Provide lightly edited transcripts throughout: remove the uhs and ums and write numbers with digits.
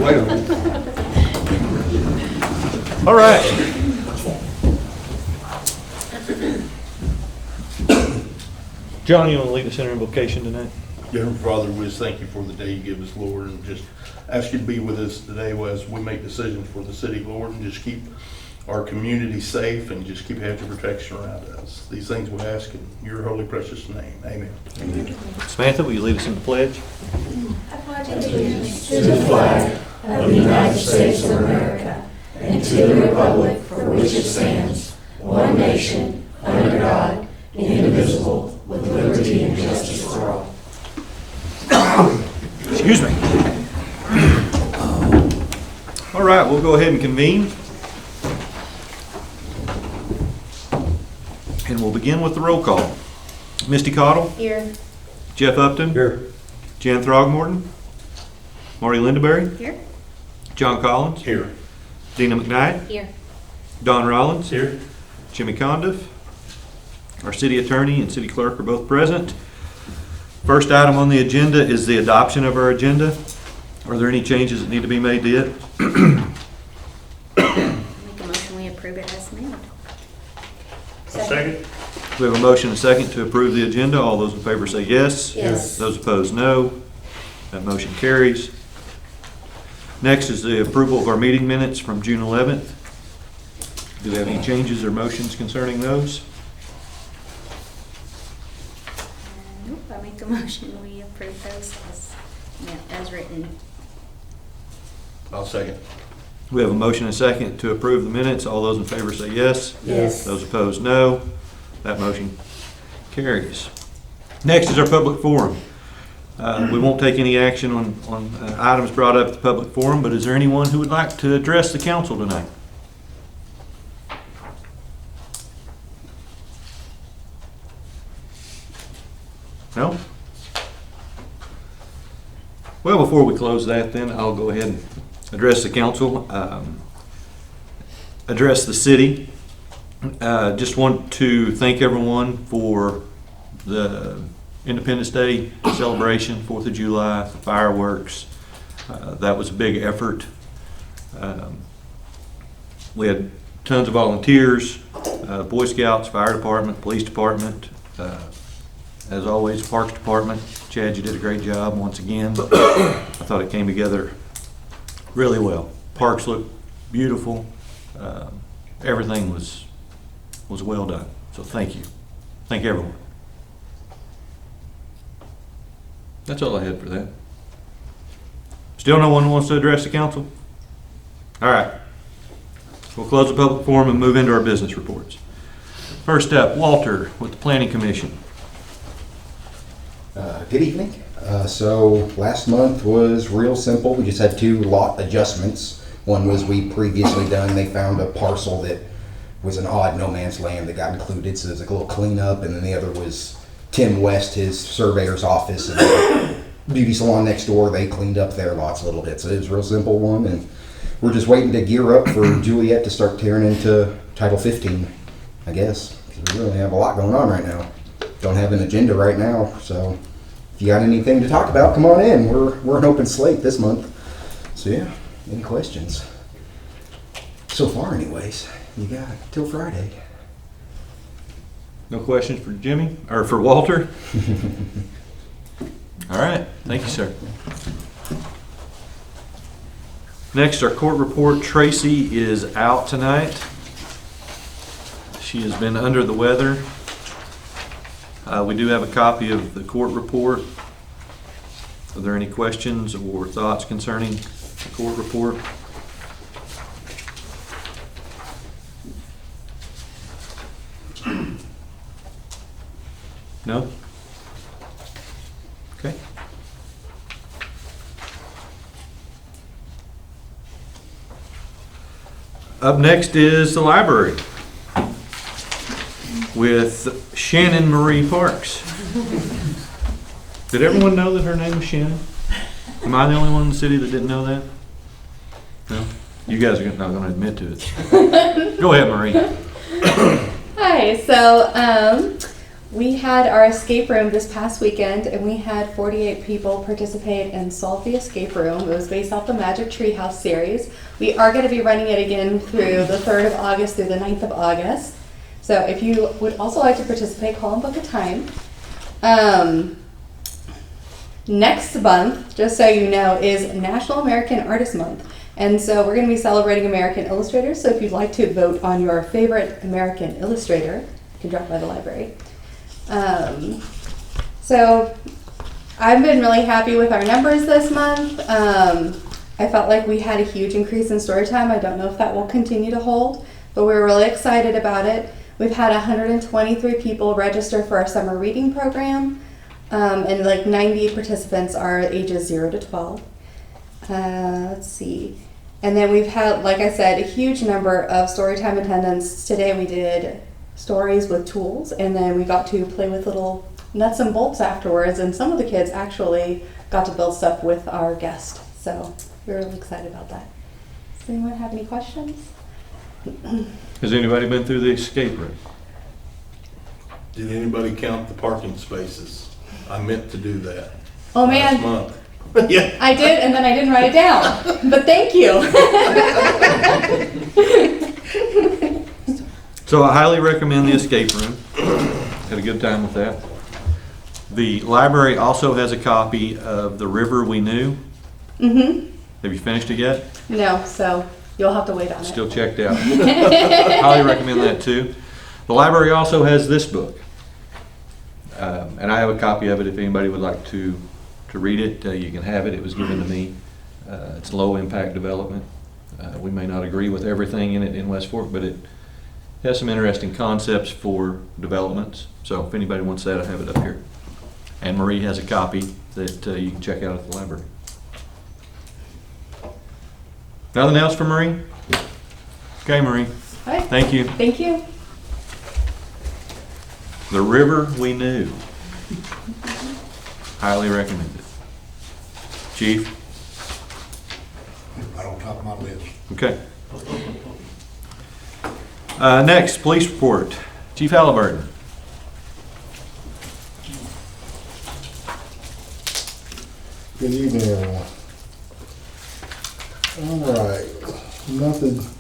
Wait a minute. All right. John, you want to lead us in invocation tonight? Dear Heavenly Father, we just thank you for the day you give us, Lord, and just ask you to be with us today as we make decisions for the city, Lord, and just keep our community safe and just keep a hedge of protection around us. These things we ask in your holy precious name. Amen. Samantha, will you lead us in the pledge? I pledge allegiance to the flag of the United States of America and to the republic for which it stands, one nation, under God, indivisible, with liberty and justice for all. Excuse me. All right, we'll go ahead and convene. And we'll begin with the roll call. Misty Cottle. Here. Jeff Upton. Here. Jan Throgmorton. Marty Lindaberry. Here. John Collins. Here. Dina McKnight. Here. Don Rollins. Here. Jimmy Condiff. Our city attorney and city clerk are both present. First item on the agenda is the adoption of our agenda. Are there any changes that need to be made to it? Make a motion we approve it as mailed. Second. We have a motion and a second to approve the agenda. All those in favor say yes. Yes. Those opposed, no. That motion carries. Next is the approval of our meeting minutes from June 11th. Do we have any changes or motions concerning those? Nope, I make a motion we approve those as written. I'll second. We have a motion and a second to approve the minutes. All those in favor say yes. Yes. Those opposed, no. That motion carries. Next is our public forum. We won't take any action on items brought up at the public forum, but is there anyone who would like to address the council tonight? No? Well, before we close that, then I'll go ahead and address the council, address the city. Just want to thank everyone for the Independence Day celebration, 4th of July, the fireworks. That was a big effort. We had tons of volunteers, Boy Scouts, Fire Department, Police Department, as always, Parks Department. Chad, you did a great job once again. I thought it came together really well. Parks looked beautiful. Everything was well done. So thank you. Thank everyone. That's all I had for that. Still no one wants to address the council? All right. We'll close the public forum and move into our business reports. First up, Walter with the Planning Commission. Good evening. So last month was real simple. We just had 2 lot adjustments. One was we previously done. They found a parcel that was an odd no man's land that got included, so there's like a little cleanup. And then the other was Tim West, his surveyor's office, and the beauty salon next door. They cleaned up their lots a little bit, so it was a real simple one. And we're just waiting to gear up for Juliet to start tearing into Title 15, I guess, because we really have a lot going on right now. Don't have an agenda right now, so if you got anything to talk about, come on in. We're an open slate this month. So yeah, any questions? So far anyways, you got till Friday. No questions for Jimmy or for Walter? All right, thank you, sir. Next, our court report. Tracy is out tonight. She has been under the weather. We do have a copy of the court report. Are there any questions or thoughts concerning the court report? No? Okay. Up next is the library with Shannon Marie Parks. Did everyone know that her name was Shannon? Am I the only one in the city that didn't know that? No? You guys are not going to admit to it. Go ahead, Marie. Hi, so We had our escape room this past weekend, and we had 48 people participate and solve the escape room. It was based off the Magic Treehouse series. We are going to be running it again through the 3rd of August through the 9th of August. So if you would also like to participate, call and book a time. Next month, just so you know, is National American Artist Month. And so we're going to be celebrating American illustrators. So if you'd like to vote on your favorite American illustrator, you can drop by the library. So I've been really happy with our numbers this month. I felt like we had a huge increase in story time. I don't know if that will continue to hold, but we're really excited about it. We've had 123 people register for our summer reading program, and like 90 participants are ages 0 to 12. Let's see. And then we've had, like I said, a huge number of storytime attendance. Today we did stories with tools, and then we got to play with little nuts and bolts afterwards, and some of the kids actually got to build stuff with our guest. So we're really excited about that. Does anyone have any questions? Has anybody been through the escape room? Did anybody count the parking spaces? I meant to do that. Oh Last man, month. Yeah. I did, and then I didn't write it down. But thank you. So I highly recommend the escape room. Had a good time with that. The library also has a copy of The River We Knew. Mm-hmm. Have you finished it yet? No, so you'll have to wait on it. Still checked out. Highly recommend that too. The library also has this book. And I have a copy of it if anybody would like to read it. You can have it. It was given to me. It's low impact development. We may not agree with everything in it in West Fork, but it has some interesting concepts for developments. So if anybody wants that, I have it up here. And Marie has a copy that you can check out at the library. Nothing else for Marie? Okay, Marie. All right. Thank you. Thank you. The River We Knew. Highly recommended. Chief? Right on top of my list. Okay. Next, police report. Chief Halliburton. Good evening, everyone. All right, month of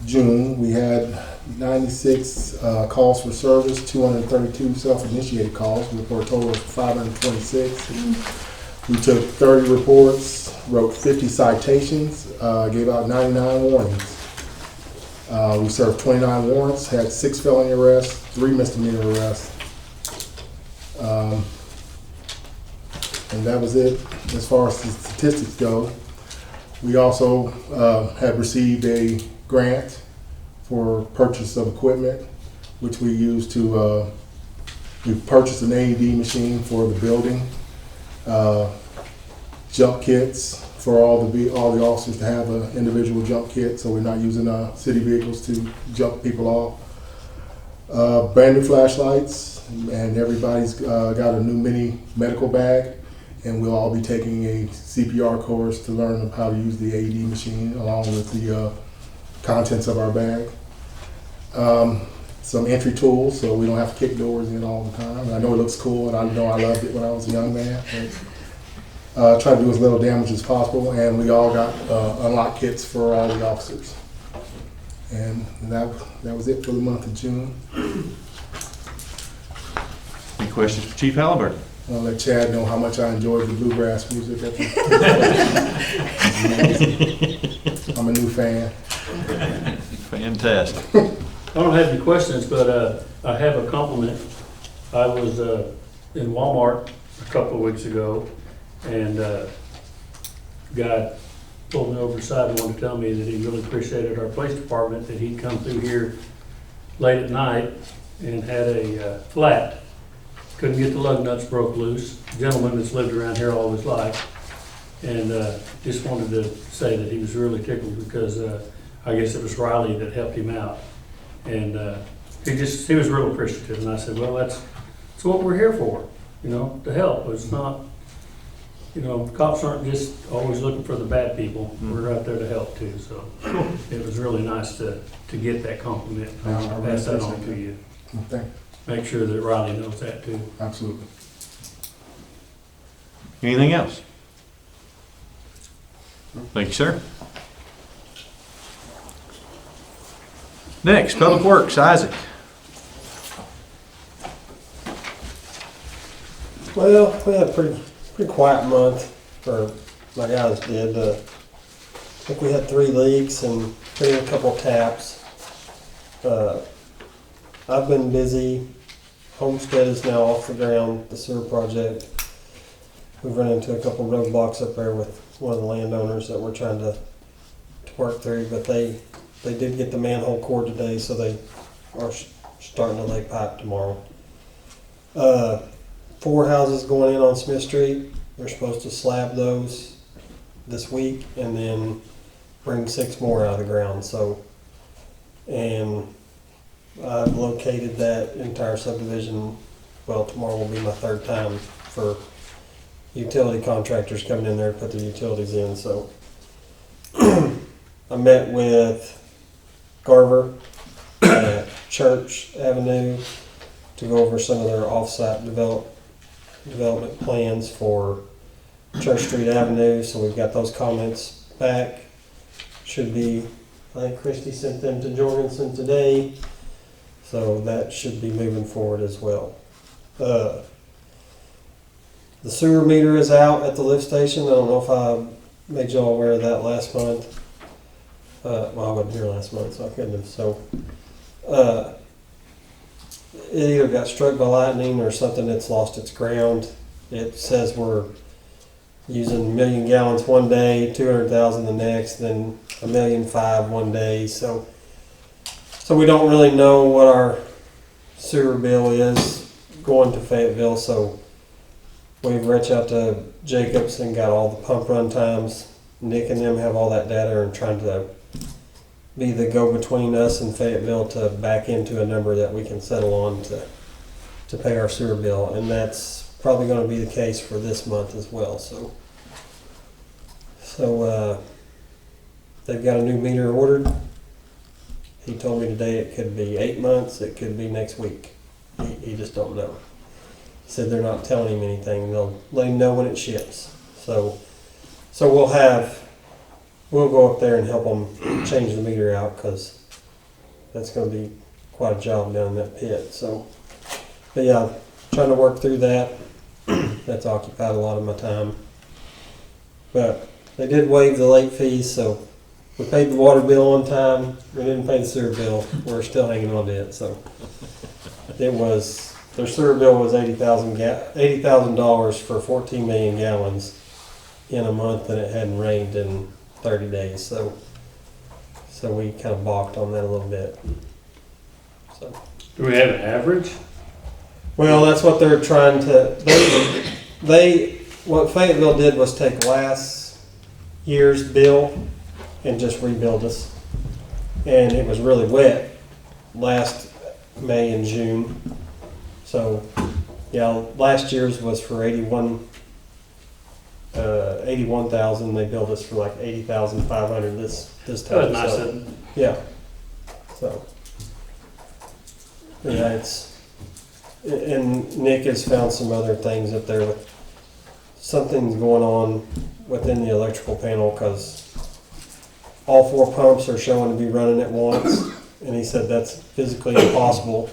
June, we had 96 calls for service, 232 self-initiated calls, for a total of 526. We took 30 reports, wrote 50 citations, gave out 99 warnings. We served 29 warrants, had 6 felony arrests, 3 misdemeanor arrests. And that was it as far as the statistics go. We also have received a grant for purchase of equipment, which we use to, we purchased an AED machine for the building, jump kits for all the officers to have an individual jump kit, so we're not using city vehicles to jump people off. Brand new flashlights, and everybody's got a new mini medical bag. And we'll all be taking a CPR course to learn how to use the AED machine along with the contents of our bag. Some entry tools so we don't have to kick doors in all the time. I know it looks cool, and I know I loved it when I was a young man. Try to do as little damage as possible, and we all got unlock kits for all the officers. And that was it for the month of June. Any questions for Chief Halliburton? I'll let Chad know how much I enjoyed the bluegrass music. I'm a new fan. Fantastic. I don't have any questions, but I have a compliment. I was in Walmart a couple of weeks ago, and guy pulled me over the side and wanted to tell me that he really appreciated our police department, that he'd come through here late at night and had a flat. Couldn't get the lug nuts broke loose. Gentleman that's lived around here all his life. And just wanted to say that he was really tickled because I guess it was Riley that helped him out. And he was real appreciative. And I said, well, that's what we're here for, to help. It's not, cops aren't just always looking for the bad people. We're out there to help too. So it was really nice to get that compliment. I'll pass that on to you. Thank you. make sure that Riley knows that too. Absolutely. Anything else? Thank you, sir. Next, Public Works, Isaac. Well, we had a pretty quiet month, or my guys did. I think we had 3 leaks and put in a couple taps. I've been busy. Homestead is now off the ground, the sewer project. We've run into a couple roadblocks up there with one of the landowners that we're trying to work through, but they did get the manhole core today, so they are starting to lay pipe tomorrow. 4 houses going in on Smith Street. They're supposed to slab those this week and then bring 6 more out of the ground. So, and I've located that entire subdivision. Well, tomorrow will be my 3rd time for utility contractors coming in there to put the utilities in. So I met with Garver at Church Avenue to go over some of their off-site development plans for Church Street Avenue. So we've got those comments back. Should be, I think Christie sent them to Jorgensen today. So that should be moving forward as well. The sewer meter is out at the lift station. I don't know if I made y'all aware of that last month. Well, I wasn't here last month, so I couldn't have. So it either got struck by lightning or something that's lost its ground. It says we're using 1 million gallons one day, 200,000 the next, then 1.5 million one day. So we don't really know what our sewer bill is going to Fayetteville. So we've reached out to Jacobs and got all the pump run times. Nick and them have all that data and trying to be the go-between us and Fayetteville to back into a number that we can settle on to pay our sewer bill. And that's probably going to be the case for this month as well. So they've got a new meter ordered. He told me today it could be 8 months, it could be next week. He just don't know. He said they're not telling him anything. They'll let him know when it ships. So we'll go up there and help them change the meter out, because that's going to be quite a job down in that pit. So, but yeah, trying to work through that. That's occupied a lot of my time. But they did waive the late fees, so we paid the water bill on time. We didn't pay the sewer bill. We're still hanging on to it. So it was, their sewer bill was $80,000 for 14 million gallons in a month, and it hadn't rained in 30 days. So we kind of balked on that a little bit. So. Do we have an average? Well, that's what they're trying to. What Fayetteville did was take last year's bill and just rebuild us. And it was really wet last May and June. So, yeah, last year's was for 81,000. They billed us for like 80,500 this time. That was nice. So, yeah. So, yeah, it's. And Nick has found some other things up there with something's going on within the electrical panel, because all 4 pumps are showing to be running at once, and he said that's physically impossible.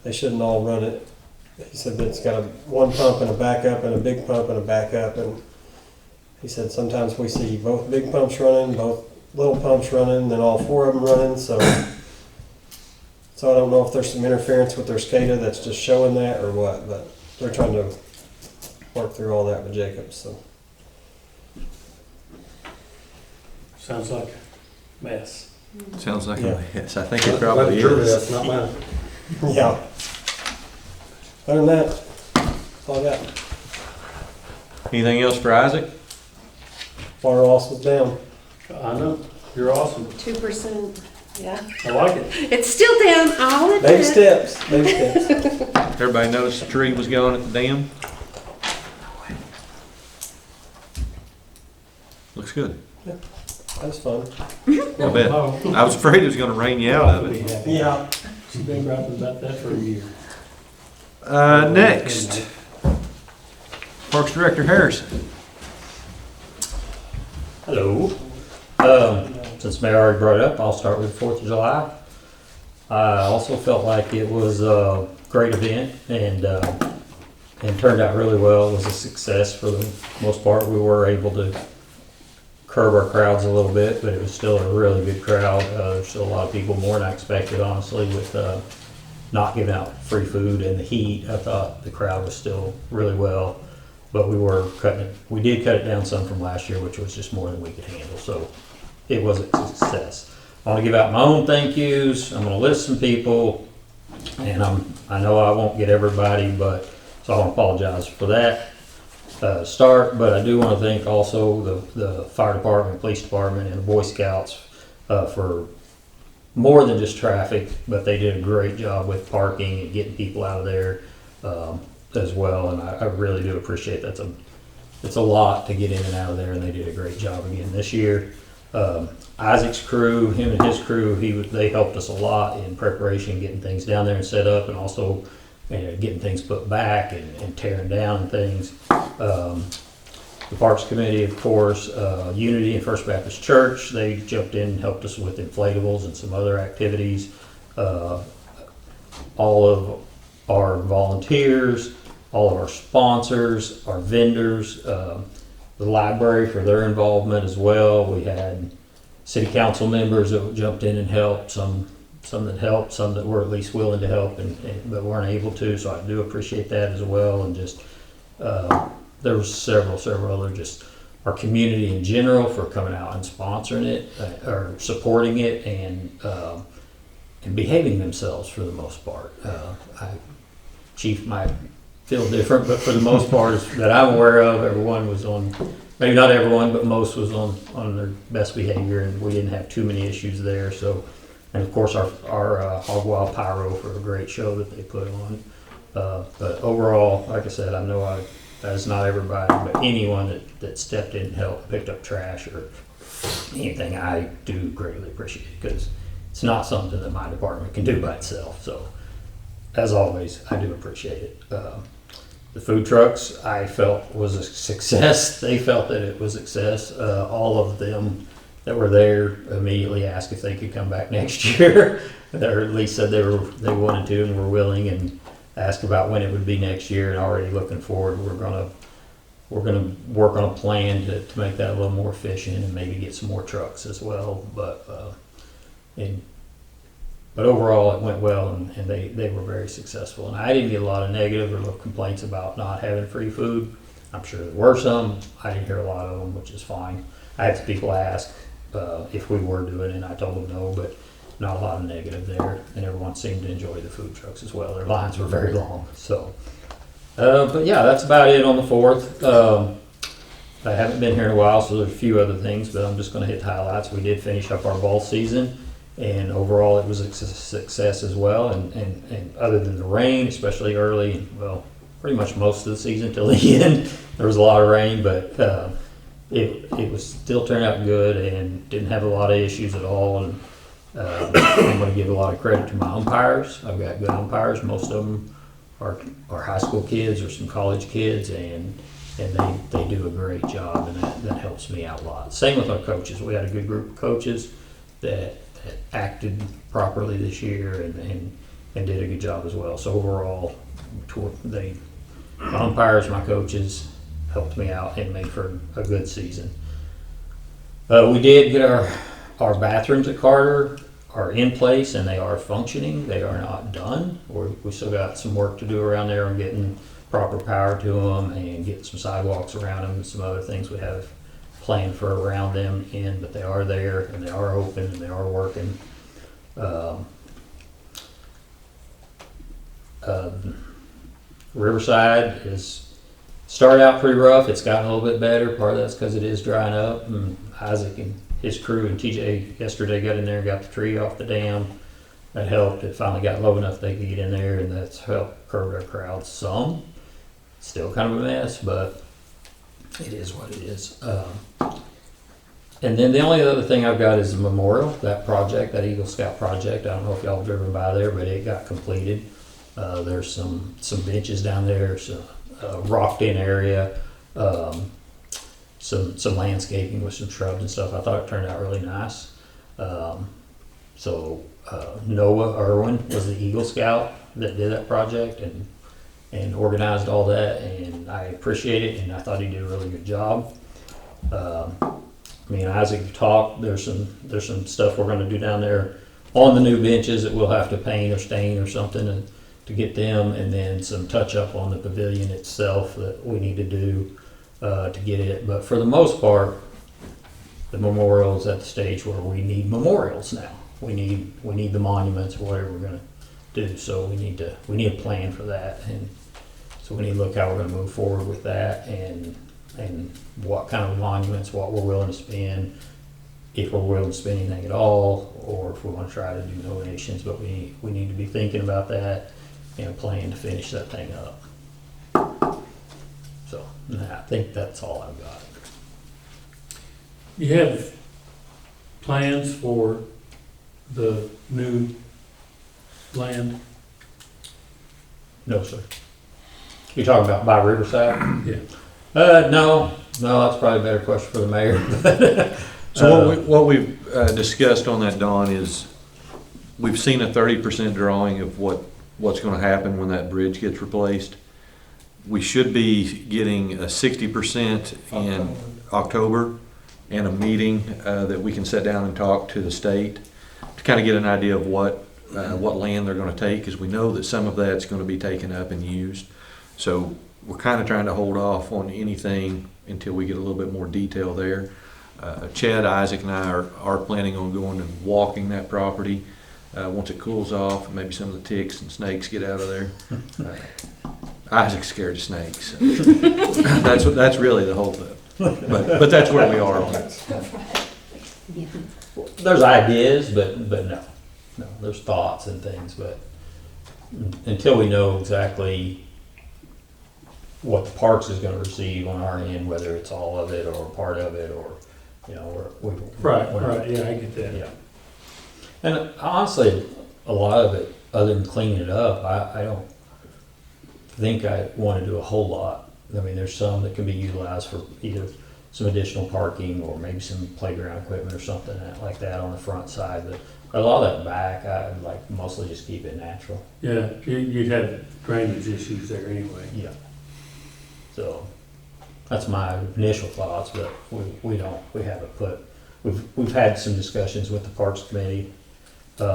They shouldn't all run it. He said it's got one pump and a backup and a big pump and a backup, and he said sometimes we see both big pumps running, both little pumps running, then all 4 of them running. So I don't know if there's some interference with their SCADA that's just showing that or what, but they're trying to work through all that with Jacobs. So Sounds like a mess. Sounds like Yeah. a mess. I think it probably is. That's not mine. yeah. Other than that, that's all I got. Anything else for Isaac? Water loss was down. I know, you're awesome. 2%, yeah. I like it. It's still down all the Baby time. steps. Baby steps. Everybody noticed the tree was gone at the dam? Looks good. That was fun. I bet. I was afraid it was gonna rain you out of it. Yeah. She's been griping about that for a year. Next, Parks Director Harrison. Hello. Since Mayor already brought it up, I'll start with 4th of July. I also felt like it was a great event and turned out really well. It was a success for the most part. We were able to curb our crowds a little bit, but it was still a really good crowd. There's still a lot of people, more than I expected, honestly, with not giving out free food and the heat. I thought the crowd was still really well, but we did cut it down some from last year, which was just more than we could handle. So it was a success. I want to give out my own thank yous. I'm going to list some people, and I know I won't get everybody, so I want to apologize for that start. But I do want to thank also the fire department, police department, and the Boy Scouts for more than just traffic, but they did a great job with parking and getting people out of there as well. And I really do appreciate that. It's a lot to get in and out of there, and they did a great job again this year. Isaac's crew, him and his crew, they helped us a lot in preparation, getting things down there and set up, and also getting things put back and tearing down things. The Parks Committee, of course, Unity and First Baptist Church, they jumped in and helped us with inflatables and some other activities. All of our volunteers, all of our sponsors, our vendors, the library for their involvement as well. We had city council members that jumped in and helped, some that helped, some that were at least willing to help but weren't able to, so I do appreciate that as well. And just there was several other, just our community in general for coming out and sponsoring it or supporting it and behaving themselves for the most part. Chief might feel different, but for the most part that I'm aware of, everyone was on, maybe not everyone, but most was on their best behavior, and we didn't have too many issues there. So, and of course our Hog Wild Pyro for a great show that they put on. But overall, like I said, I know that's not everybody, but anyone that stepped in and helped, picked up trash or anything, I do greatly appreciate it, because it's not something that my department can do by itself. So, as always, I do appreciate it. The food trucks, I felt was a success. They felt that it was a success. All of them that were there immediately asked if they could come back next year, or at least said they wanted to and were willing, and asked about when it would be next year. And already looking forward, we're gonna work on a plan to make that a little more efficient and maybe get some more trucks as well. But overall, it went well, and they were very successful. And I didn't get a lot of negative or complaints about not having free food. I'm sure there were some. I didn't hear a lot of them, which is fine. I had some people ask if we were doing it, and I told them no, but not a lot of negative there. And everyone seemed to enjoy the food trucks as well. Their lines were very long. So, but yeah, that's about it on the 4th. I haven't been here in a while, so there's a few other things, but I'm just going to hit the highlights. We did finish up our ball season. And overall, it was a success as well. And other than the rain, especially early, well, pretty much most of the season till the end, there was a lot of rain, but it was still turned out good and didn't have a lot of issues at all. And I'm going to give a lot of credit to my umpires. I've got good umpires. Most of them are high school kids or some college kids, and they do a great job, and that helps me out a lot. Same with our coaches. We had a good group of coaches that acted properly this year and did a good job as well. So overall, my umpires, my coaches helped me out and made for a good season. We did get our bathrooms at Carter are in place and they are functioning. They are not done. We still got some work to do around there on getting proper power to them and getting some sidewalks around them and some other things we have planned for around them but they are there and they are open and they are working. Riverside is started out pretty rough. It's gotten a little bit better. Part of that's because it is drying up. And Isaac and his crew and TJ yesterday got in there and got the tree off the dam. That helped. It finally got low enough they could get in there, and that's helped curb our crowd some. Still kind of a mess, but it is what it is. And then the only other thing I've got is the memorial, that project, that Eagle Scout project. I don't know if y'all have driven by there, but it got completed. There's some benches down there, some rocked in area, some landscaping with some shrubs and stuff. I thought it turned out really nice. Noah Irwin was the Eagle Scout that did that project and organized all that, and I appreciate it, and I thought he did a really good job. Me and Isaac talked. There's some stuff we're going to do down there on the new benches that we'll have to paint or stain or something to get them, and then some touch up on the pavilion itself that we need to do to get it. But for the most part, the memorial's at the stage where we need memorials now. We need the monuments or whatever we're going to do. So we need a plan for that, and so we need to look how we're going to move forward with that, and what kind of monuments, what we're willing to spend, if we're willing to spend anything at all, or if we want to try to do donations. But we need to be thinking about that and plan to finish that thing up. So I think that's all I've got. You have plans for the new land? No, sir. You talking about by Riverside? Yeah. No, that's probably a better question for the mayor. So what we've discussed on that, Don, is we've seen a 30% drawing of what's going to happen when that bridge gets replaced. We should be getting a 60% in October, and a meeting that we can sit down and talk to the state to kind of get an idea of what land they're going to take, because we know that some of that's going to be taken up and used. So we're kind of trying to hold off on anything until we get a little bit more detail there. Chad, Isaac, and I are planning on going and walking that property once it cools off, and maybe some of the ticks and snakes get out of there. Isaac's scared of snakes. That's really the whole thing. But that's where we are on it. There's ideas, but no, there's thoughts and things, but until we know exactly what the parks is going to receive on our end, whether it's all of it or part of it, or Right, yeah, I get that. Yeah. And honestly, a lot of it, other than cleaning it up, I don't think I want to do a whole lot. I mean, there's some that can be utilized for either some additional parking or maybe some playground equipment or something like that on the front side. But a lot of that back, I'd like mostly just keep it natural. Yeah, you'd have drainage issues there anyway. Yeah. So that's my initial thoughts, but we haven't put, we've had some discussions with the Parks Committee. Did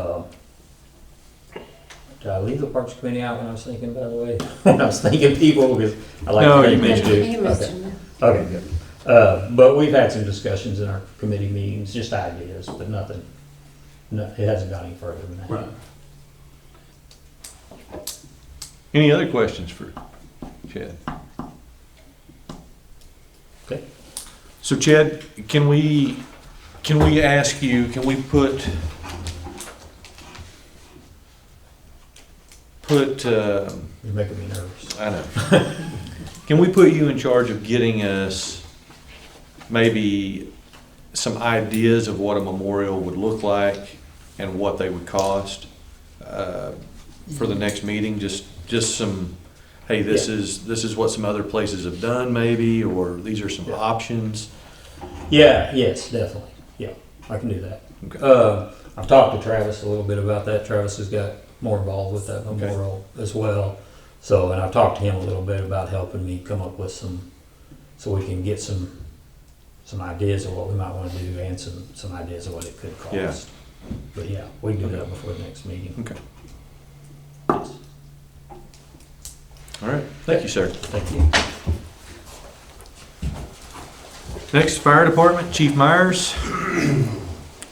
I leave the Parks Committee out when I was thinking, by the way? When I was thinking people, because I like No, to you think mentioned too. it. You mentioned that. Okay, good. But we've had some discussions in our committee meetings, just ideas, but nothing, it hasn't gone any further than that. Right. Any other questions for Chad? Okay. So Chad, can we ask you, can we put You're making me nervous. I know. Can we put you in charge of getting us maybe some ideas of what a memorial would look like and what they would cost for the next meeting? Just some, hey, this is what some other places have done maybe, or these are some options. Yeah, yes, definitely. Yeah, I can do that. Okay. I've talked to Travis a little bit about that. Travis has got more involved with that memorial as well. So, and I've talked to him a little bit about helping me come up with so we can get some ideas of what we might want to do and some ideas of what it could cost. Yeah. But yeah, we can do that before the next meeting. Okay. Yes. All right. Thank you, sir. Thank you. Next, Fire Department, Chief Myers.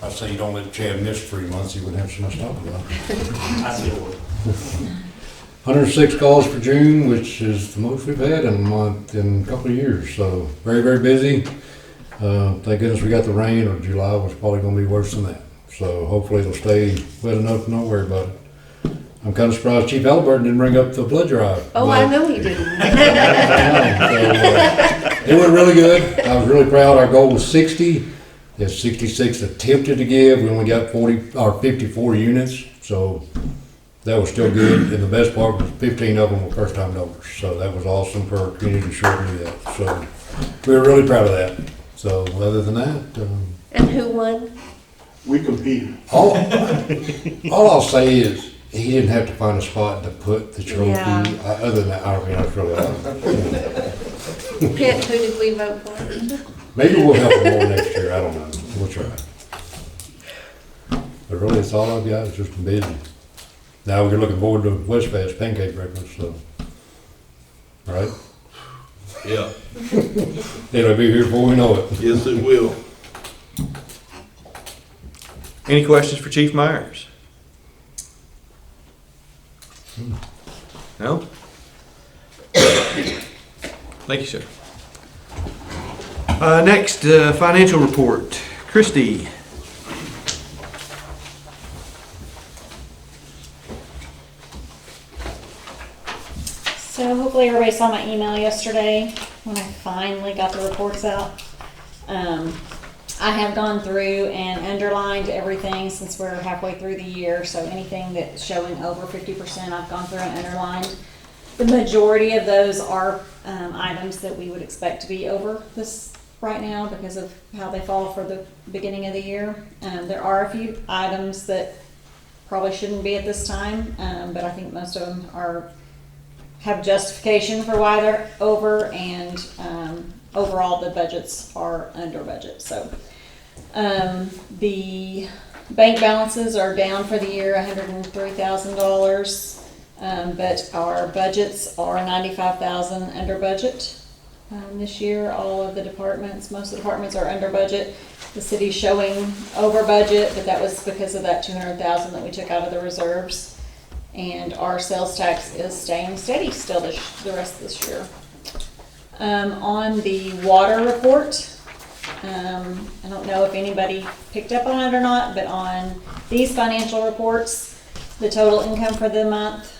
I say you don't let Chad miss 3 months, he wouldn't have so much to talk about. I deal with it. 106 calls for June, which is the most we've had in a month in a couple of years, so very, very busy. Thank goodness we got the rain, or July was probably gonna be worse than that. So hopefully it'll stay wet enough to not worry about it. I'm kind of surprised Chief Halliburton didn't bring up the blood drive. Oh, I know he didn't. It went really good. I was really proud. Our goal was 60. There's 66 attempted to give. We only got 54 units. So that was still good, and the best part was 15 of them were first-time donors, so that was awesome for our community to share do that. So we were really proud of that. So other than that, And who won? We competed. all I'll say is he didn't have to find a spot to put the trophy. Yeah. Other than that, I mean, I was really Pitt, who did we vote for? maybe we'll help him more next year. I don't know. We'll try. But really, that's all I've got. It's just been busy. Now we're looking forward to Westfest pancake breakfast. So, all right, Yeah, it'll be here before we know it. yes, it will. Any questions for Chief Myers? No? Thank you, sir. Next, financial report. Christie. So hopefully everybody saw my email yesterday when I finally got the reports out. I have gone through and underlined everything since we're halfway through the year. So anything that's showing over 50%, I've gone through and underlined. The majority of those are items that we would expect to be over this right now because of how they fall for the beginning of the year. There are a few items that probably shouldn't be at this time, but I think most of them have justification for why they're over, and overall the budgets are under budget. So the bank balances are down for the year $103,000, but our budgets are $95,000 under budget this year. All of the departments, most of the departments are under budget. The city's showing over budget, but that was because of that $200,000 that we took out of the reserves. And our sales tax is staying steady still the rest of this year. On the water report, I don't know if anybody picked up on it or not, but on these financial reports, the total income for the month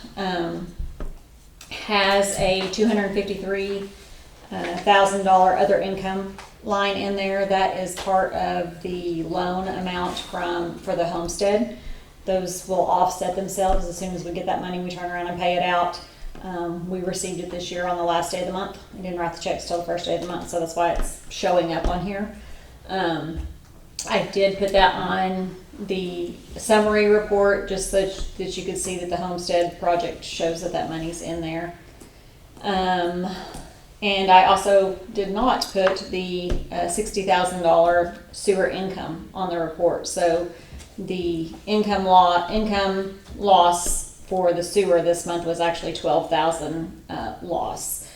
has a $253,000 other income line in there. That is part of the loan amount for the homestead. Those will offset themselves as soon as we get that money. We turn around and pay it out. We received it this year on the last day of the month. We didn't write the checks till the first day of the month, so that's why it's showing up on here. I did put that on the summary report just so that you could see that the homestead project shows that money's in there. And I also did not put the $60,000 sewer income on the report. So the income loss for the sewer this month was actually $12,000 loss.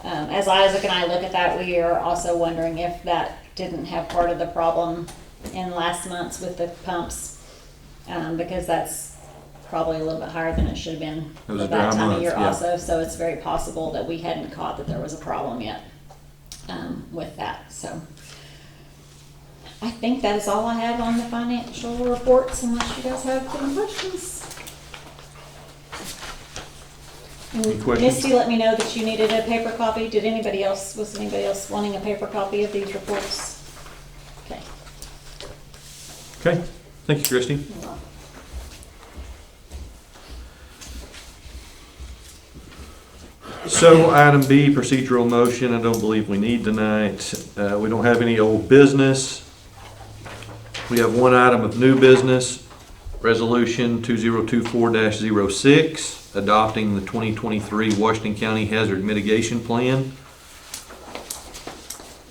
As Isaac and I look at that, we are also wondering if that didn't have part of the problem in last month's with the pumps, because that's probably a little bit higher than it should have been It was at a that dry time month, of year yeah. also. So it's very possible that we hadn't caught that there was a problem yet with that. So I think that is all I have on the financial reports, unless you guys have any questions. Any questions? Misty let me know that you needed a paper copy. Was anybody else wanting a paper copy of these reports? Okay. Okay, thank you, Christie. So item B, procedural motion, I don't believe we need tonight. We don't have any old business. We have one item of new business, Resolution 2024-06, adopting the 2023 Washington County Hazard Mitigation Plan. Do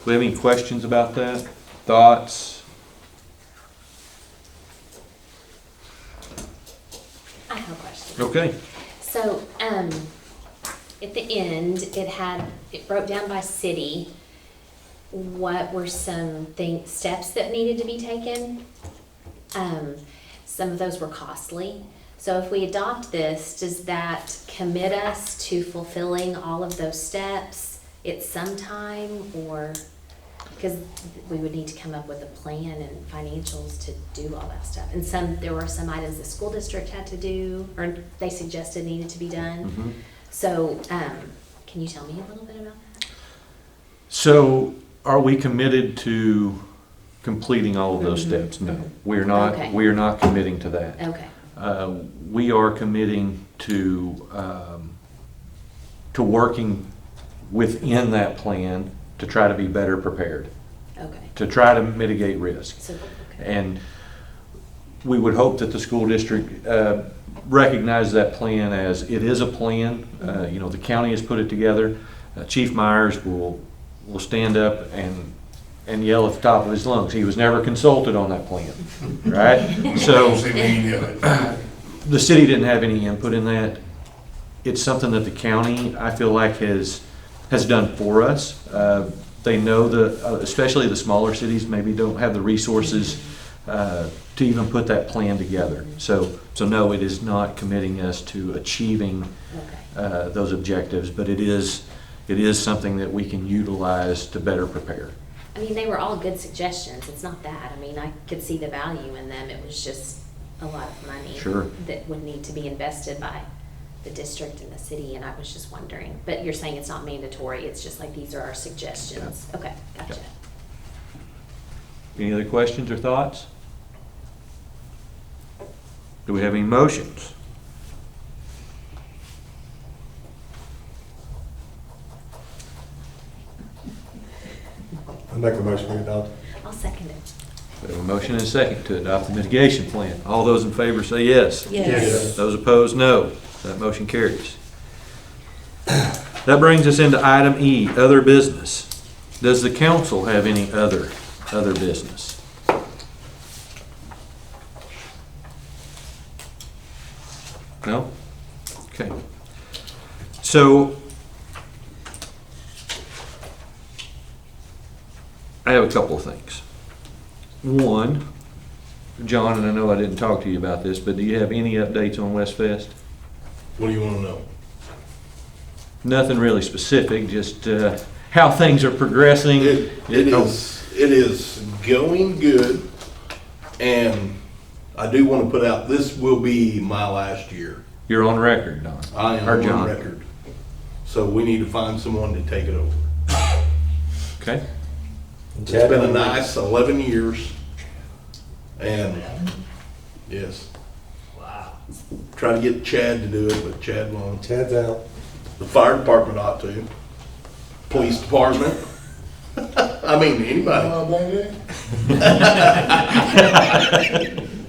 we have any questions about that? Thoughts? I have a question. Okay. So, at the end, it broke down by city. What were some steps that needed to be taken? Some of those were costly. So if we adopt this, does that commit us to fulfilling all of those steps at some time, or? Because we would need to come up with a plan and financials to do all that stuff. And there were some items the school district had to do, or they suggested needed to be done. Mm-hmm. So, can you tell me a little bit about that? So are we committed to completing all of those Mhm. steps? No, we're not. Okay. We are not committing to that. Okay. we are committing to working within that plan to try to be better prepared, Okay. to try to mitigate risk. So, okay. And we would hope that the school district recognizes that plan as it is a plan. You know, the county has put it together. Chief Myers will stand up and yell at the top of his lungs. He was never consulted on that plan, right? So the city didn't have any input in that. It's something that the county, I feel like, has done for us. They know especially the smaller cities maybe don't have the resources to even put that plan together. So no, it is not committing us to achieving those objectives, but it is something that we can utilize to better prepare. I mean, they were all good suggestions. It's not that. I mean, I could see the value in them. It was just a lot of money Sure. that would need to be invested by the district and the city, and I was just wondering. But you're saying it's not mandatory. It's just like these are our suggestions. Okay, gotcha. Any other questions or thoughts? Do we have any motions? I make a motion we adopt. I'll second it. We have a motion and a second to adopt the mitigation plan. All those in favor say yes. Yes. Those opposed, no. That motion carries. That brings us into item E, other business. Does the council have any other business? No? Okay. So I have a couple of things. One, John, and I know I didn't talk to you about this, but do you have any updates on Westfest? What do you want to know? Nothing really specific, just how things are progressing. It is going good, and I do want to put out, this will be my last year. You're on record, Don. I am Or on John. record. So we need to find someone to take it over. Okay. It's been a nice 11 years, and yes. Wow. Try to get Chad to do it, but Chad won't. Chad's out. The fire department ought to. Police department. I mean, anybody.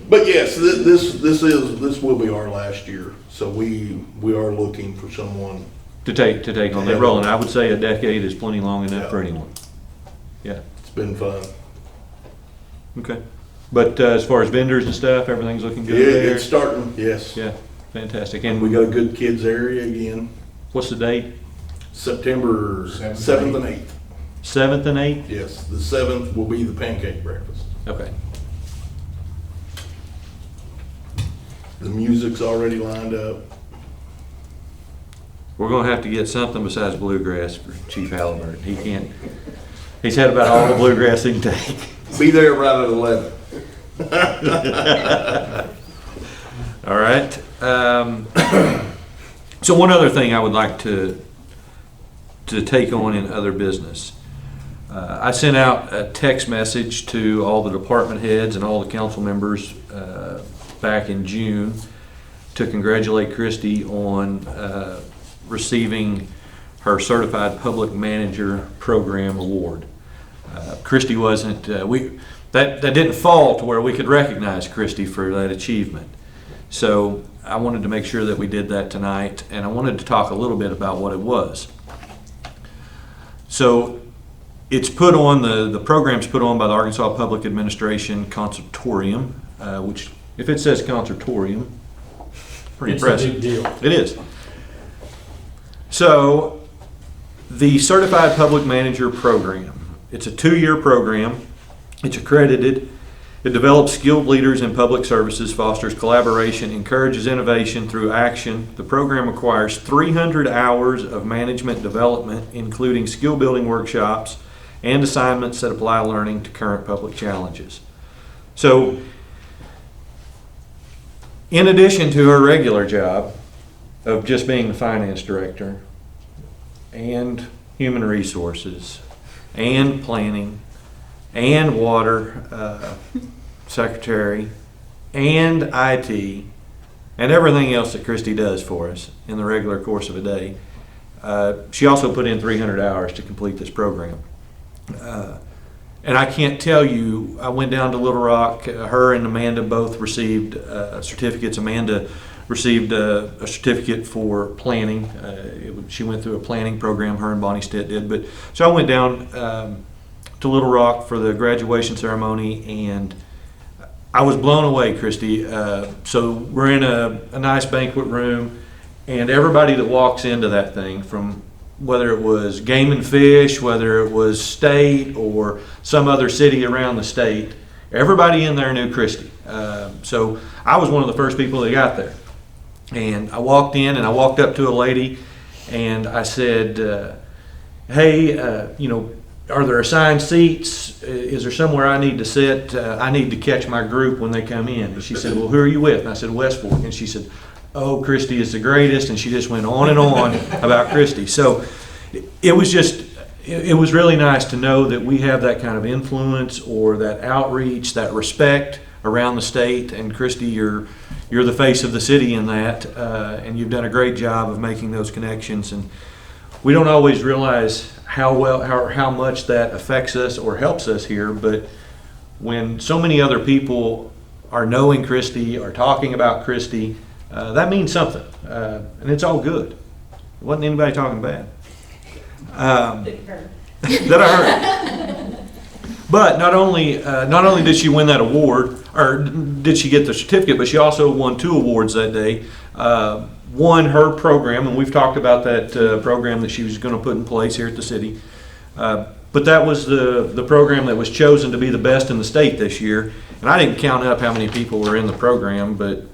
But yes, this will be our last year, so we are looking for someone. To take on that role, and I would say a decade is plenty long enough for anyone. Yeah. It's been fun. Okay. But as far as vendors and stuff, everything's looking good Yeah, there? it's starting. Yes. Yeah, fantastic. And And we got a good kids area again. what's the date? September 7th and 8th. 7th and 8th? Yes, the 7th will be the pancake breakfast. Okay. The music's already lined up. We're gonna have to get something besides bluegrass for Chief Halliburton. He's had about all the bluegrass he can take. Be there right at 11. All right. So one other thing I would like to take on in other business. I sent out a text message to all the department heads and all the council members back in June to congratulate Christy on receiving her Certified Public Manager Program Award. Christy wasn't, that didn't fall to where we could recognize Christy for that achievement. So I wanted to make sure that we did that tonight, and I wanted to talk a little bit about what it was. So it's put on, the program's put on by the Arkansas Public Administration Conservatorium, which, if it says conservatorium, pretty impressive. It's a big deal. It is. So the Certified Public Manager Program, it's a 2-year program. It's accredited. It develops skilled leaders in public services, fosters collaboration, encourages innovation through action. The program requires 300 hours of management development, including skill building workshops and assignments that apply learning to current public challenges. So, in addition to her regular job of just being the finance director and human resources and planning and water secretary and IT, and everything else that Christy does for us in the regular course of a day. She also put in 300 hours to complete this program. And I can't tell you, I went down to Little Rock, her and Amanda both received certificates. Amanda received a certificate for planning. She went through a planning program, her and Bonnie Stitt did. But so I went down to Little Rock for the graduation ceremony, and I was blown away, Christy. So we're in a nice banquet room, and everybody that walks into that thing, from whether it was Game and Fish, whether it was state or some other city around the state, everybody in there knew Christy. So I was one of the first people that got there. And I walked in and I walked up to a lady and I said, hey, are there assigned seats? Is there somewhere I need to sit? I need to catch my group when they come in. And she said, well, who are you with? And I said, West Fork. And she said, oh, Christy is the greatest. And she just went on and on about Christy. So it was really nice to know that we have that kind of influence or that outreach, that respect around the state. And Christy, you're the face of the city in that, and you've done a great job of making those connections. And we don't always realize how much that affects us or helps us here, but when so many other people are knowing Christy or talking about Christy, that means something, and it's all good. It wasn't anybody talking bad. That I heard. But not only did she win that award, or did she get the certificate, but she also won 2 awards that day. One, her program, and we've talked about that program that she was going to put in place here at the city. But that was the program that was chosen to be the best in the state this year. And I didn't count up how many people were in the program, but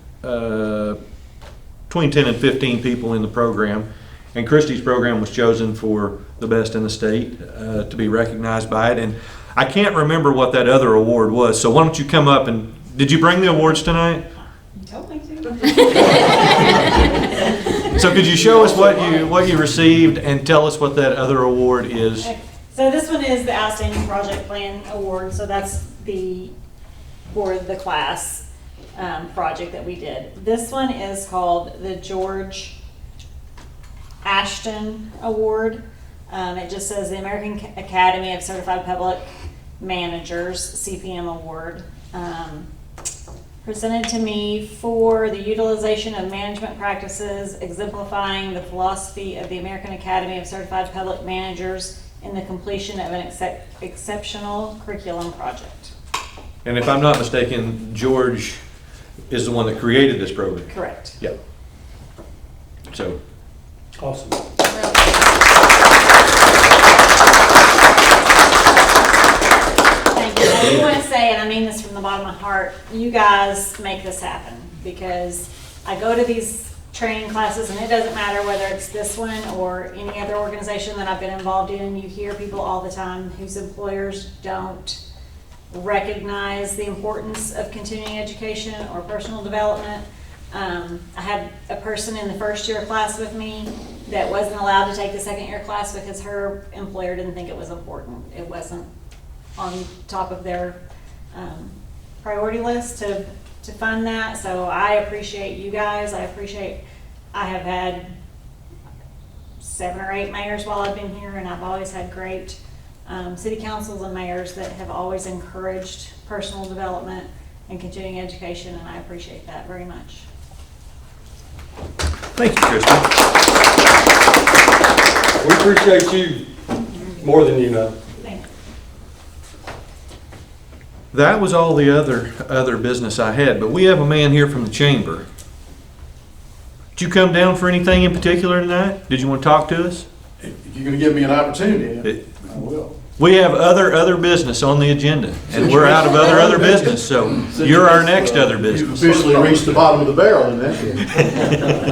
between 10 and 15 people in the program. And Christy's program was chosen for the best in the state to be recognized by it. And I can't remember what that other award was, so why don't you come up and, did you bring the awards tonight? You told me to. So could you show us what you received and tell us what that other award is? So this one is the Outstanding Project Plan Award, so that's for the class project that we did. This one is called the George Ashton Award. It just says the American Academy of Certified Public Managers CPM Award. Presented to me for the utilization of management practices exemplifying the philosophy of the American Academy of Certified Public Managers in the completion of an exceptional curriculum project. And if I'm not mistaken, George is the one that created this program. Correct. Yep. So. Awesome. Thank you. I do want to say, and I mean this from the bottom of my heart, you guys make this happen, because I go to these training classes and it doesn't matter whether it's this one or any other organization that I've been involved in. You hear people all the time whose employers don't recognize the importance of continuing education or personal development. I had a person in the first year class with me that wasn't allowed to take the second year class because her employer didn't think it was important. It wasn't on top of their priority list to fund that. So I appreciate you guys. I have had 7 or 8 mayors while I've been here, and I've always had great city councils and mayors that have always encouraged personal development and continuing education, and I appreciate that very much. Thank you, Kristen. We appreciate you more than you know. Thank you. That was all the other business I had, but we have a man here from the chamber. Did you come down for anything in particular tonight? Did you want to talk to us? If you're going to give me an opportunity, I will. We have other business on the agenda, and we're out of other business, so you're our next other business. You've officially reached the bottom of the barrel in that case.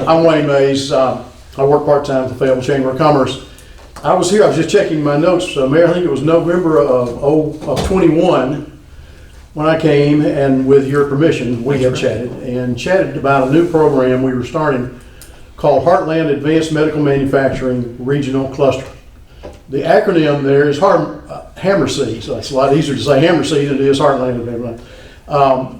I'm Wayne Mays. I work part-time at the Fayetteville Chamber of Commerce. I was just checking my notes, Mayor. I think it was November of 21 when I came, and with your permission, we had chatted about a new program we were starting called Heartland Advanced Medical Manufacturing Regional Cluster. The acronym there is HAMMER-C, so it's a lot easier to say HAMMER-C than it is Heartland.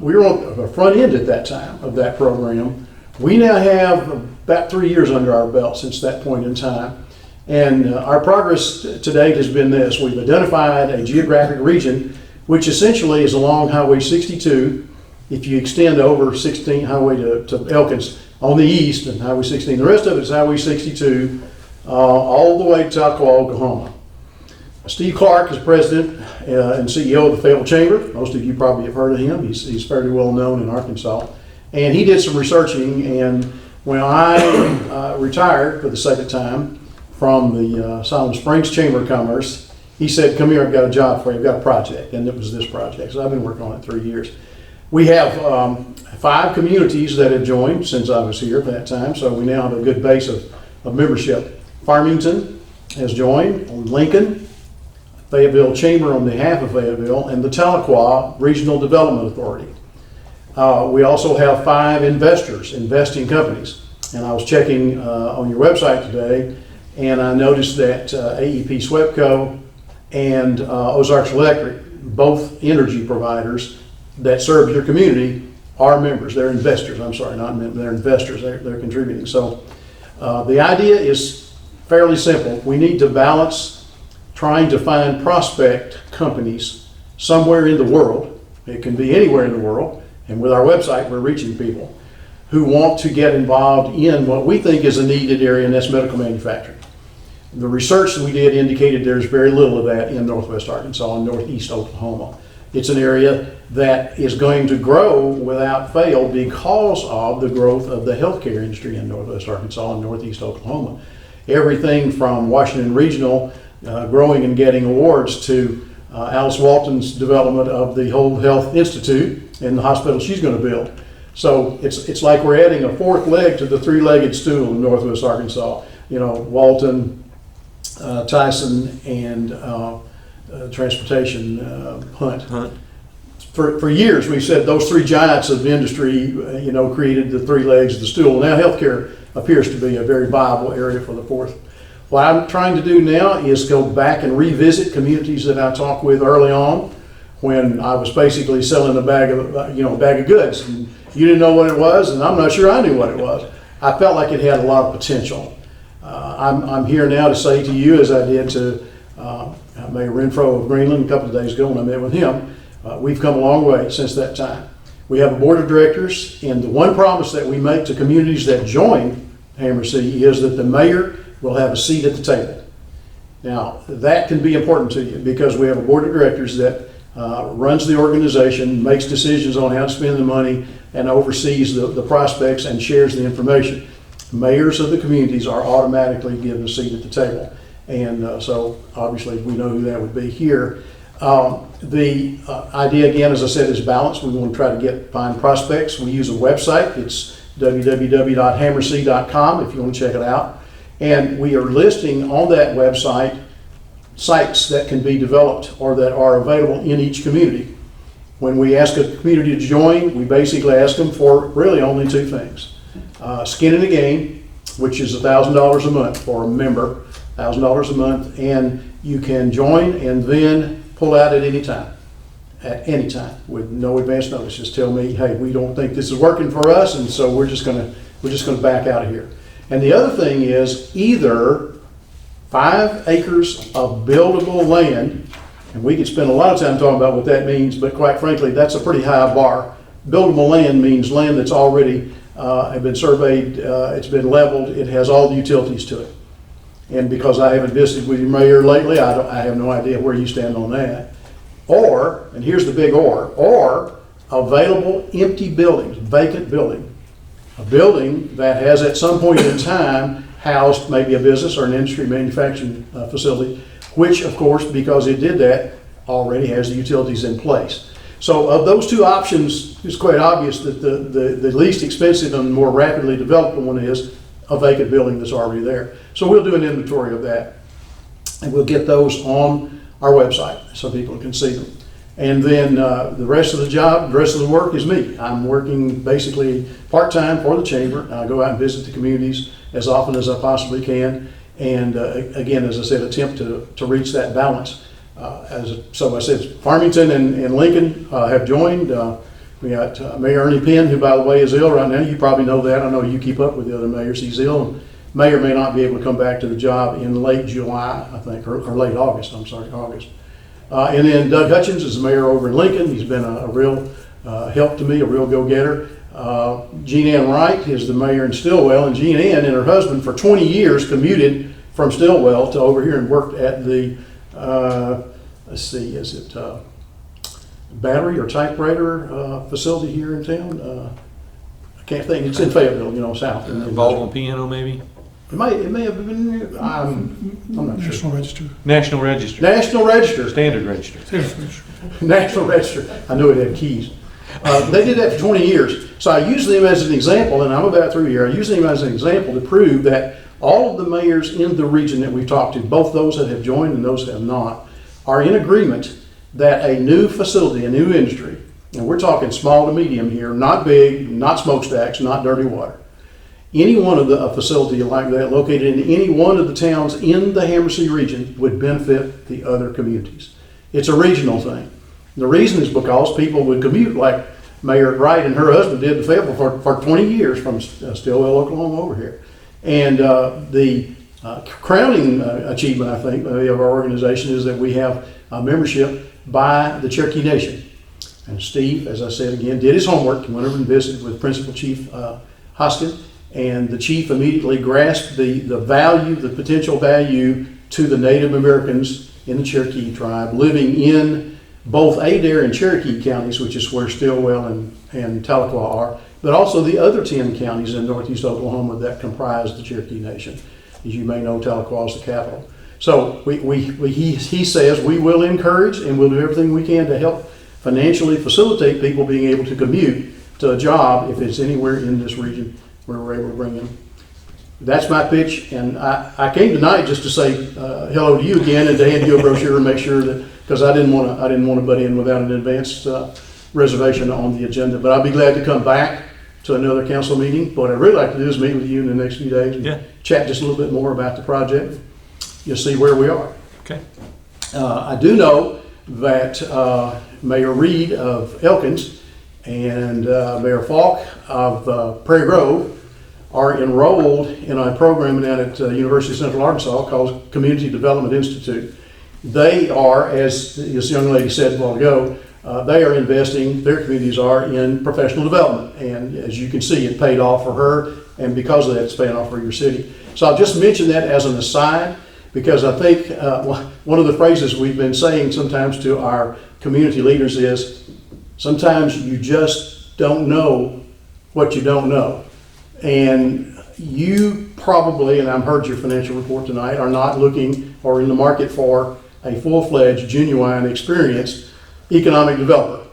We were on the front end at that time of that program. We now have about 3 years under our belt since that point in time. And our progress to date has been this. We've identified a geographic region, which essentially is along Highway 62. If you extend over 16 Highway to Elkins on the east and Highway 16, the rest of it is Highway 62, all the way to Talcott, Oklahoma. Steve Clark is president and CEO of the Fayetteville Chamber. Most of you probably have heard of him. He's fairly well known in Arkansas. And he did some researching, and when I retired for the second time from the Silent Springs Chamber of Commerce, he said, come here, I've got a job for you, I've got a project, and it was this project. So I've been working on it 3 years. We have 5 communities that have joined since I was here at that time, so we now have a good base of membership. Farmington has joined, Lincoln, Fayetteville Chamber on behalf of Fayetteville, and the Tahlequah Regional Development Authority. We also have 5 investors, investing companies. And I was checking on your website today, and I noticed that AEP Swepco and Ozarks Electric, both energy providers that serve your community, are members. They're investors. I'm sorry, not members. They're investors. They're contributing. So the idea is fairly simple. We need to balance trying to find prospect companies somewhere in the world. It can be anywhere in the world. And with our website, we're reaching people who want to get involved in what we think is a needed area, and that's medical manufacturing. The research that we did indicated there's very little of that in Northwest Arkansas and Northeast Oklahoma. It's an area that is going to grow without fail because of the growth of the healthcare industry in Northwest Arkansas and Northeast Oklahoma. Everything from Washington Regional growing and getting awards to Alice Walton's development of the Whole Health Institute and the hospital she's going to build. So it's like we're adding a 4th leg to the 3-legged stool in Northwest Arkansas. You know, Walton, Tyson, and Transportation, Hunt. For years we've said those 3 giants of industry, created the 3 legs of the stool. Now healthcare appears to be a very viable area for the 4th. What I'm trying to do now is go back and revisit communities that I talked with early on when I was basically selling a bag of goods. And you didn't know what it was, and I'm not sure I knew what it was. I felt like it had a lot of potential. I'm here now to say to you, as I did to Mayor Renfro of Greenland a couple of days ago when I met with him, we've come a long way since that time. We have a board of directors, and the one promise that we make to communities that join Hammer City is that the mayor will have a seat at the table. Now, that can be important to you because we have a board of directors that runs the organization, makes decisions on how to spend the money, and oversees the prospects and shares the information. Mayors of the communities are automatically given a seat at the table. And so obviously we know who that would be here. The idea, again, as I said, is balance. We want to try to find prospects. We use a website. It's www.hammerc.com if you want to check it out. And we are listing on that website sites that can be developed or that are available in each community. When we ask a community to join, we basically ask them for really only 2 things. Skin in the game, which is $1,000 a month for a member, $1,000 a month, and you can join and then pull out at any time with no advance notice. Just tell me, hey, we don't think this is working for us, and so we're just gonna back out of here. And the other thing is either 5 acres of buildable land, and we could spend a lot of time talking about what that means, but quite frankly, that's a pretty high bar. Buildable land means land that's already been surveyed, it's been leveled, it has all the utilities to it. And because I haven't visited with your mayor lately, I have no idea where you stand on that. Or, and here's the big or available empty buildings, vacant building. A building that has at some point in time housed maybe a business or an industry manufacturing facility, which of course, because it did that, already has the utilities in place. So of those 2 options, it's quite obvious that the least expensive and more rapidly developed one is a vacant building that's already there. So we'll do an inventory of that, and we'll get those on our website so people can see them. And then the rest of the work is me. I'm working basically part-time for the chamber. I go out and visit the communities as often as I possibly can. And again, as I said, attempt to reach that balance. So I said, Farmington and Lincoln have joined. We got Mayor Ernie Penn, who, by the way, is ill right now. You probably know that. I know you keep up with the other mayors. He's ill and may or may not be able to come back to the job in late July, I think, or late August. I'm sorry, August. And then Doug Hutchins is the mayor over in Lincoln. He's been a real help to me, a real go-getter. Jean Ann Wright is the mayor in Stillwell, and Jean Ann and her husband for 20 years commuted from Stillwell to over here and worked at the, let's see, is it battery or typewriter facility here in town? I can't think. It's in Fayetteville, you know, south. Ball and piano, maybe? It may have been, I'm not sure. National Register. National Register. National Register. Standard Register. National Register. I knew it had keys. They did that for 20 years. So I use them as an example, and I'm about through here. I use them as an example to prove that all of the mayors in the region that we've talked to, both those that have joined and those that have not, are in agreement that a new facility, a new industry, and we're talking small to medium here, not big, not smokestacks, not dirty water. Any one of a facility like that located in any one of the towns in the Hammercy region would benefit the other communities. It's a regional thing. The reason is because people would commute like Mayor Wright and her husband did to Fayetteville for 20 years from Stillwell, Oklahoma over here. And the crowning achievement, I think, of our organization is that we have membership by the Cherokee Nation. And Steve, as I said again, did his homework and went over and visited with Principal Chief Hoskin. And the chief immediately grasped the value, the potential value to the Native Americans in the Cherokee tribe living in both Adair and Cherokee counties, which is where Stillwell and Tahlequah are, but also the other 10 counties in northeast Oklahoma that comprise the Cherokee Nation. As you may know, Tahlequah is the capital. So he says we will encourage and we'll do everything we can to help financially facilitate people being able to commute to a job if it's anywhere in this region where we're able to bring them. That's my pitch, and I came tonight just to say hello to you again and to hand you a brochure and make sure that, because I didn't want to butt in without an advanced reservation on the agenda. But I'll be glad to come back to another council meeting. What I'd really like to do is meet with you in the next few days and chat just a little bit more about the project. You'll see where we are. Okay. I do know that Mayor Reed of Elkins and Mayor Falk of Prairie Grove are enrolled in a program down at University of Central Arkansas called Community Development Institute. They are, as this young lady said a while ago, they are investing, their communities are, in professional development. And as you can see, it paid off for her, and because of that, it's paying off for your city. So I'll just mention that as an aside, because I think one of the phrases we've been saying sometimes to our community leaders is, sometimes you just don't know what you don't know. And you probably, and I've heard your financial report tonight, are not looking or in the market for a full-fledged, genuine, experienced economic developer.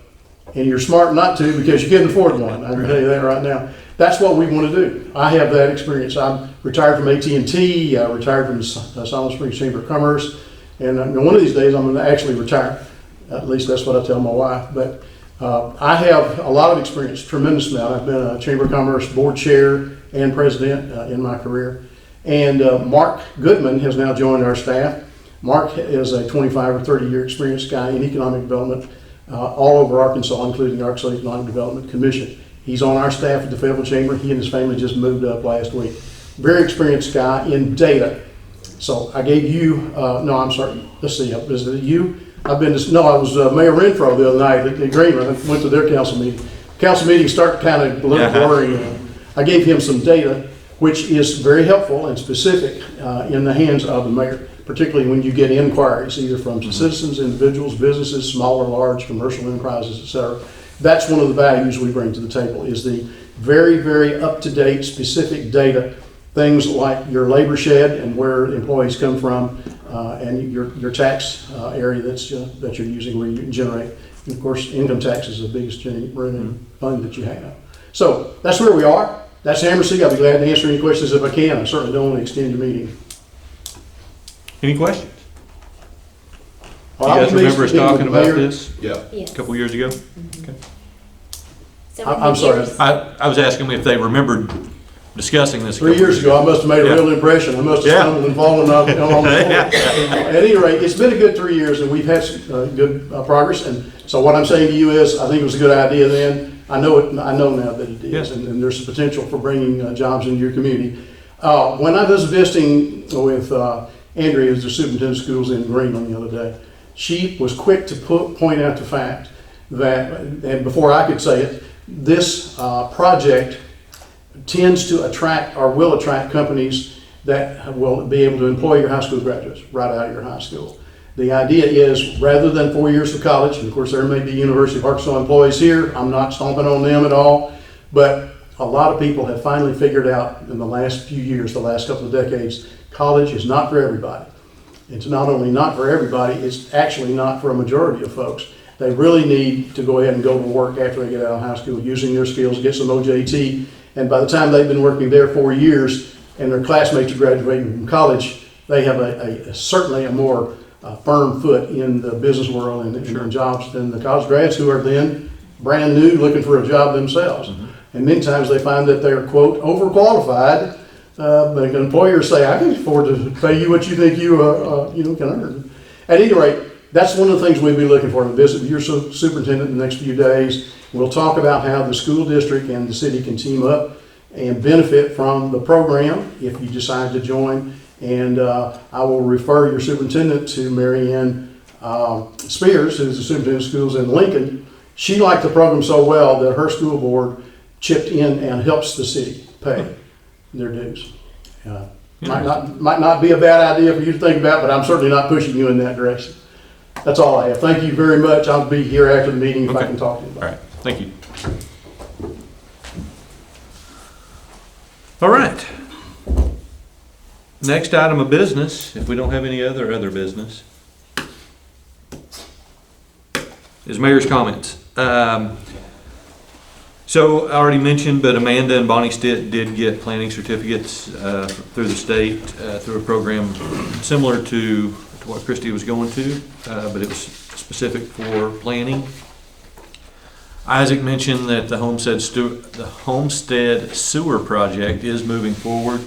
And you're smart not to because you couldn't afford one. I can tell you that right now. That's what we want to do. I have that experience. I'm retired from AT&T, I retired from Solid Springs Chamber of Commerce, and one of these days I'm going to actually retire. At least that's what I tell my wife. But I have a lot of experience, tremendous amount. I've been a Chamber of Commerce board chair and president in my career. And Mark Goodman has now joined our staff. Mark is a 25 or 30 year experienced guy in economic development all over Arkansas, including the Arkansas Economic Development Commission. He's on our staff at the Fayetteville Chamber. He and his family just moved up last week. Very experienced guy in data. So I gave you, no, I'm sorry, let's see, is it you? I was Mayor Renfro the other night at Greenwood. I went to their council meeting. Council meetings start kind of blurring. I gave him some data, which is very helpful and specific in the hands of the mayor, particularly when you get inquiries, either from citizens, individuals, businesses, small or large, commercial enterprises, et cetera. That's one of the values we bring to the table, is the very, very up-to-date, specific data, things like your labor shed and where employees come from, and your tax area that you're using where you generate. And of course, income tax is the biggest revenue fund that you have. So that's where we are. That's Hammercy. I'll be glad to answer any questions if I can. I certainly don't want to extend your meeting. Any questions? You guys remember us talking about this? Yeah. Yes. A couple years ago? Okay. So I'm sorry. I was asking them if they remembered discussing this. 3 years ago, I must have made a real impression. I must have stumbled and fallen on the floor. At any rate, it's been a good 3 years, and we've had some good progress. And so what I'm saying to you is, I think it was a good idea then. I know now that it is, Yes. and there's a potential for bringing jobs into your community. When I was visiting with Andrea, who's the superintendent of schools in Greenland the other day, she was quick to point out the fact that, and before I could say it, this project tends to attract or will attract companies that will be able to employ your high school graduates right out of your high school. The idea is, rather than 4 years of college, and of course there may be University of Arkansas employees here, I'm not stomping on them at all, but a lot of people have finally figured out in the last few years, the last couple of decades, college is not for everybody. It's not only not for everybody, it's actually not for a majority of folks. They really need to go ahead and go to work after they get out of high school, using their skills, get some OJT, and by the time they've been working there 4 years and their classmates are graduating from college, they have certainly a more firm foot in the business world and in jobs than the college grads who are then brand new looking for a job themselves. Mm-hmm. And many times they find that they're, quote, overqualified. But employers say, I can afford to pay you what you think you can earn. At any rate, that's one of the things we'd be looking for. To visit with your superintendent in the next few days. We'll talk about how the school district and the city can team up and benefit from the program if you decide to join. And I will refer your superintendent to Mary Ann Spears, who's the superintendent of schools in Lincoln. She liked the program so well that her school board chipped in and helps the city pay their dues. Might not be a bad idea for you to think about, but I'm certainly not pushing you in that direction. That's all I have. Thank you very much. I'll be here after the meeting if I can talk to you. All right, thank you. All right. Next item of business, if we don't have any other business, is mayor's comments. So I already mentioned, but Amanda and Bonnie Stitt did get planning certificates through the state through a program similar to what Christy was going to, but it was specific for planning. Isaac mentioned that the Homestead Sewer Project is moving forward.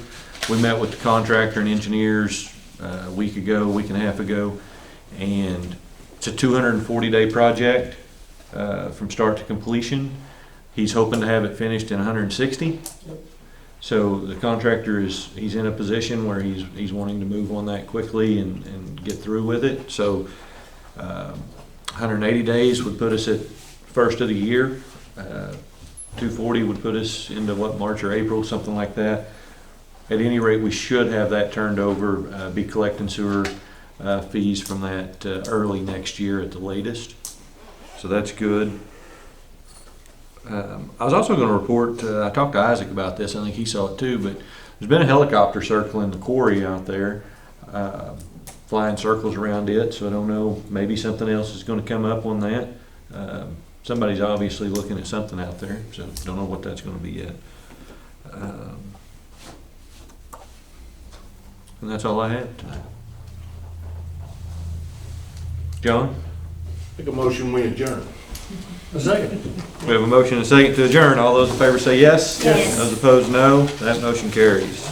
We met with the contractor and engineers a week and a half ago, and it's a 240-day project from start to completion. He's hoping to have it finished in 160. So the contractor he's in a position where he's wanting to move on that quickly and get through with it. So 180 days would put us at first of the year. 240 would put us into March or April, something like that. At any rate, we should have that turned over, be collecting sewer fees from that early next year at the latest. So that's good. I was also going to report, I talked to Isaac about this, I think he saw it too, but there's been a helicopter circling the quarry out there, flying circles around it, so I don't know, maybe something else is going to come up on that. Somebody's obviously looking at something out there, so don't know what that's going to be yet. And that's all I have tonight. John? Make a motion, we adjourn. A second. We have a motion and a second to adjourn. All those in favor say yes. Yes. Those opposed, no. That motion carries.